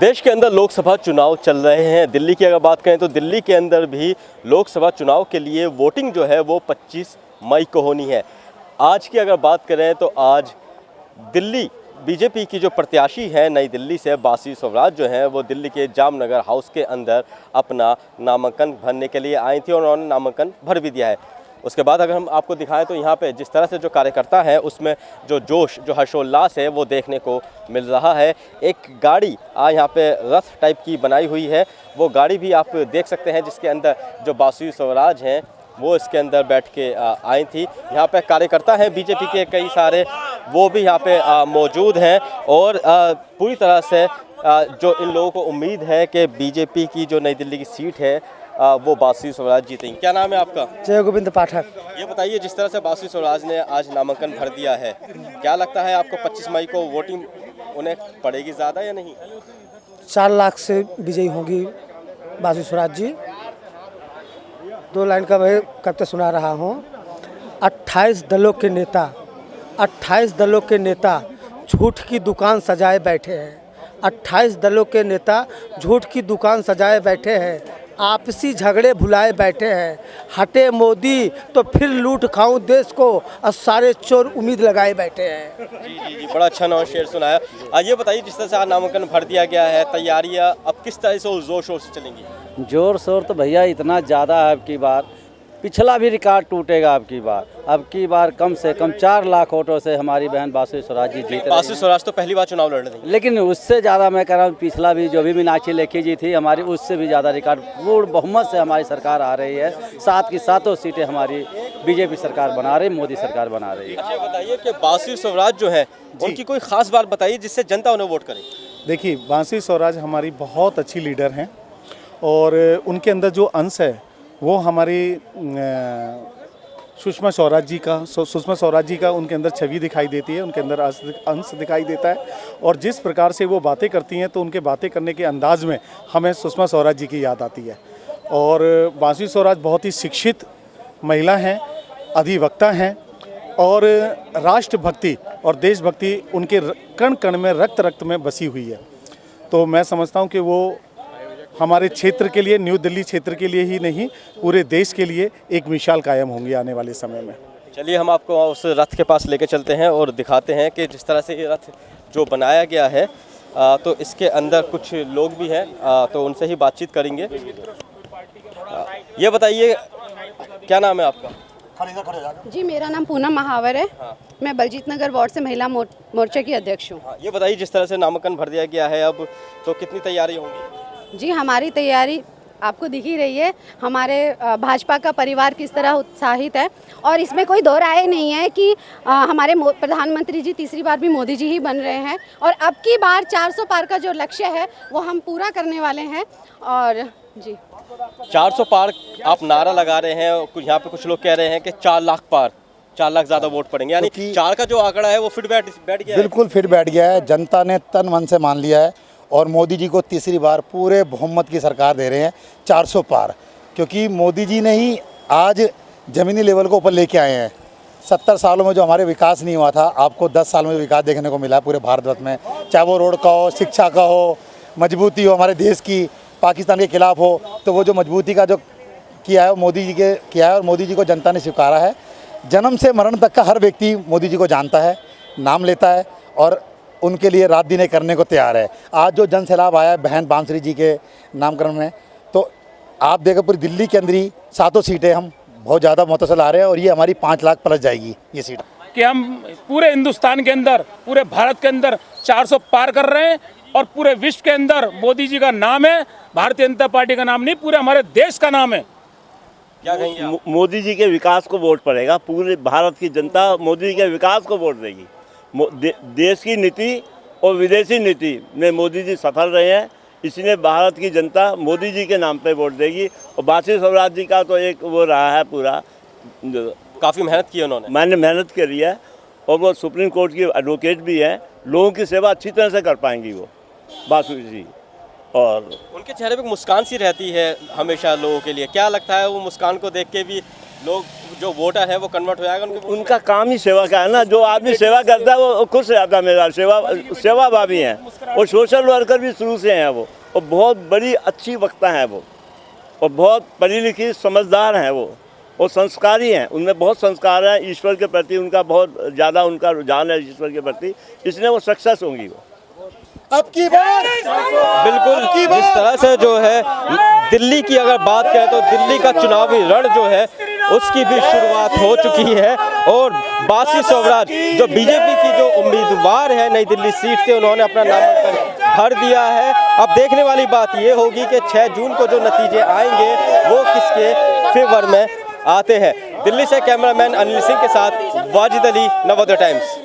देश के अंदर लोकसभा चुनाव चल रहे हैं। दिल्ली की अगर बात करें तो दिल्ली के अंदर भी लोकसभा चुनाव के लिए वोटिंग जो है वो 25 मई को होनी है। आज की अगर बात करें तो आज दिल्ली बीजेपी की जो प्रत्याशी है नई दिल्ली से बासी स्वराज जो है वो दिल्ली के जामनगर हाउस के अंदर अपना नामांकन भरने के लिए आई थी और उन्होंने नामांकन भर भी दिया है। उसके बाद अगर हम आपको दिखाएं तो यहाँ पे जिस तरह से जो कार्यकर्ता है उसमें जो जोश जो हर्षोल्लास है वो देखने को मिल रहा है। एक गाड़ी यहाँ पे रथ टाइप की बनाई हुई है, वो गाड़ी भी आप देख सकते हैं जिसके अंदर जो बासी स्वराज हैं वो इसके अंदर बैठ के आई थी। यहाँ पे कार्यकर्ता हैं बीजेपी के कई सारे, वो भी यहाँ पे मौजूद हैं और पूरी तरह से जो इन लोगों को उम्मीद है कि बीजेपी की जो नई दिल्ली की सीट है वो बासी स्वराज जीतेंगे। क्या नाम है आपका? जय गोविंद पाठक। ये बताइए, जिस तरह से बासी स्वराज ने आज नामांकन भर दिया है, क्या लगता है आपको 25 मई को वोटिंग उन्हें पड़ेगी ज़्यादा या नहीं? 4 लाख से विजयी होंगी बासी स्वराज जी। 2 लाइन का मैं कविता सुना रहा हूँ। 28 दलों के नेता झूठ की दुकान सजाए बैठे हैं। 28 दलों के नेता झूठ की दुकान सजाए बैठे हैं, आपसी झगड़े भुलाए बैठे हैं। हटे मोदी तो फिर लूट खाऊं देश को, और सारे चोर उम्मीद लगाए बैठे हैं। जी, बड़ा अच्छा नाम शेर सुनाया। ये बताइए, जिस तरह से आज नामांकन भर दिया गया है, तैयारियां अब किस तरह से जोर शोर से चलेंगी? जोर शोर तो भैया इतना ज़्यादा है। अब की बार पिछला भी रिकॉर्ड टूटेगा। अब की बार कम से कम 4 लाख वोटों से हमारी बहन बासी स्वराज जी जीत। बासी स्वराज तो पहली बार चुनाव लड़ रही, लेकिन उससे ज़्यादा मैं कह रहा हूँ पिछला भी जो भी मीनाक्षी लेखी जी थी हमारी, उससे भी ज़्यादा रिकॉर्ड पूर्ण बहुमत से हमारी सरकार आ रही है। 7 की 7 सीटें हमारी बीजेपी सरकार बना रही, मोदी सरकार बना रही है। अच्छा बताइए कि बासी स्वराज जो है उनकी कोई खास बात बताइए जिससे जनता उन्हें वोट करे। देखिए, बासी स्वराज हमारी बहुत अच्छी लीडर हैं और उनके अंदर जो अंश है वो हमारी सुषमा स्वराज जी का उनके अंदर छवि दिखाई देती है, उनके अंदर अंश दिखाई देता है। और जिस प्रकार से वो बातें करती हैं तो उनके बातें करने के अंदाज में हमें सुषमा स्वराज जी की याद आती है। और बासी स्वराज बहुत ही शिक्षित महिला हैं, अधिवक्ता हैं और राष्ट्रभक्ति और देशभक्ति उनके कण कण में रक्त में बसी हुई है। तो मैं समझता हूँ कि वो हमारे क्षेत्र के लिए, न्यू दिल्ली क्षेत्र के लिए ही नहीं, पूरे देश के लिए एक मिसाल कायम होंगी आने वाले समय में। चलिए हम आपको उस रथ के पास लेके चलते हैं और दिखाते हैं कि जिस तरह से ये रथ जो बनाया गया है तो इसके अंदर कुछ लोग भी हैं, तो उनसे ही बातचीत करेंगे। ये बताइए, क्या नाम है आपका? जी, मेरा नाम पूनम महावर है। मैं बलजीत नगर वार्ड से महिला मोर्चे की अध्यक्ष हूँ। ये बताइए, जिस तरह से नामांकन भर दिया गया है अब, तो कितनी तैयारी होंगी? जी, हमारी तैयारी आपको दिख ही रही है। हमारे भाजपा का परिवार किस तरह उत्साहित है और इसमें कोई दो राय नहीं है कि हमारे प्रधानमंत्री जी तीसरी बार भी मोदी जी ही बन रहे हैं और अब की बार 400 पार का जो लक्ष्य है वो हम पूरा करने वाले हैं। और जी, 400 पार आप नारा लगा रहे हैं, यहाँ पे कुछ लोग कह रहे हैं कि 4 लाख पार, 4 लाख ज़्यादा वोट पड़ेंगे, यानी 4 का जो आंकड़ा है वो फिट बैठ गया है। बिल्कुल फिट बैठ गया है। जनता ने तन मन से मान लिया है और मोदी जी को तीसरी बार पूरे बहुमत की सरकार दे रहे हैं, 400 पार। क्योंकि मोदी जी ने ही आज ज़मीनी लेवल को ऊपर लेके आए हैं। 70 सालों में जो हमारे विकास नहीं हुआ था, आपको 10 साल में जो विकास देखने को मिला पूरे भारतवर्ष में, चाहे वो रोड का हो, शिक्षा का हो, मजबूती हो हमारे देश की, पाकिस्तान के खिलाफ हो, तो वो जो मजबूती का जो किया है वो मोदी जी के किया है और मोदी जी को जनता ने स्वीकारा है। जन्म से मरण तक का हर व्यक्ति मोदी जी को जानता है, नाम लेता है और उनके लिए रात दिन करने को तैयार है। आज जो जन सैलाब आया है बहन बांसुरी जी के नामकरण में, तो आप देखो पूरी दिल्ली के अंदर ही 7 सीटें हम बहुत ज़्यादा मतों से ला रहे हैं और ये हमारी 5 लाख प्लस जाएगी ये सीट। कि हम पूरे हिंदुस्तान के अंदर, पूरे भारत के अंदर 400 पार कर रहे हैं और पूरे विश्व के अंदर मोदी जी का नाम है, भारतीय जनता पार्टी का नाम नहीं, पूरे हमारे देश का नाम है। क्या कहेंगे? मोदी जी के विकास को वोट पड़ेगा। पूरे भारत की जनता मोदी जी के विकास को वोट देगी। देश की नीति और विदेशी नीति में मोदी जी सफल रहे हैं, इसलिए भारत की जनता मोदी जी के नाम पे वोट देगी। और बासी स्वराज जी का तो एक वो रहा है पूरा, काफ़ी मेहनत की उन्होंने, मैंने मेहनत करी है और वो सुप्रीम कोर्ट की एडवोकेट भी है, लोगों की सेवा अच्छी तरह से कर पाएंगी वो बासु जी। और उनके चेहरे पे मुस्कान सी रहती है हमेशा लोगों के लिए। क्या लगता है वो मुस्कान को देख के भी लोग जो वोटर है वो कन्वर्ट हो जाएगा उनका काम ही सेवा का है ना। जो आदमी सेवा करता है वो खुश रहता है। मेरा सेवाभावी हैं और सोशल वर्कर भी शुरू से हैं वो, और बहुत बड़ी अच्छी वक्ता हैं वो, और बहुत पढ़ी लिखी समझदार हैं वो, और संस्कारी हैं। उनमें बहुत संस्कार हैं, ईश्वर के प्रति उनका बहुत ज़्यादा उनका रुझान है ईश्वर के प्रति, इसलिए वो सक्सेस होंगी वो। अब की बार बिल्कुल जिस तरह से जो है दिल्ली की अगर बात करें तो दिल्ली का चुनावी रण जो है उसकी भी शुरुआत हो चुकी है, और बासी स्वराज जो बीजेपी की जो उम्मीदवार है नई दिल्ली सीट से, उन्होंने अपना नामांकन भर दिया है। अब देखने वाली बात ये होगी कि 6 जून को जो नतीजे आएंगे वो किसके फेवर में आते हैं। दिल्ली से कैमरामैन अनिल सिंह के साथ वाजिद अली, नवोदय टाइम्स।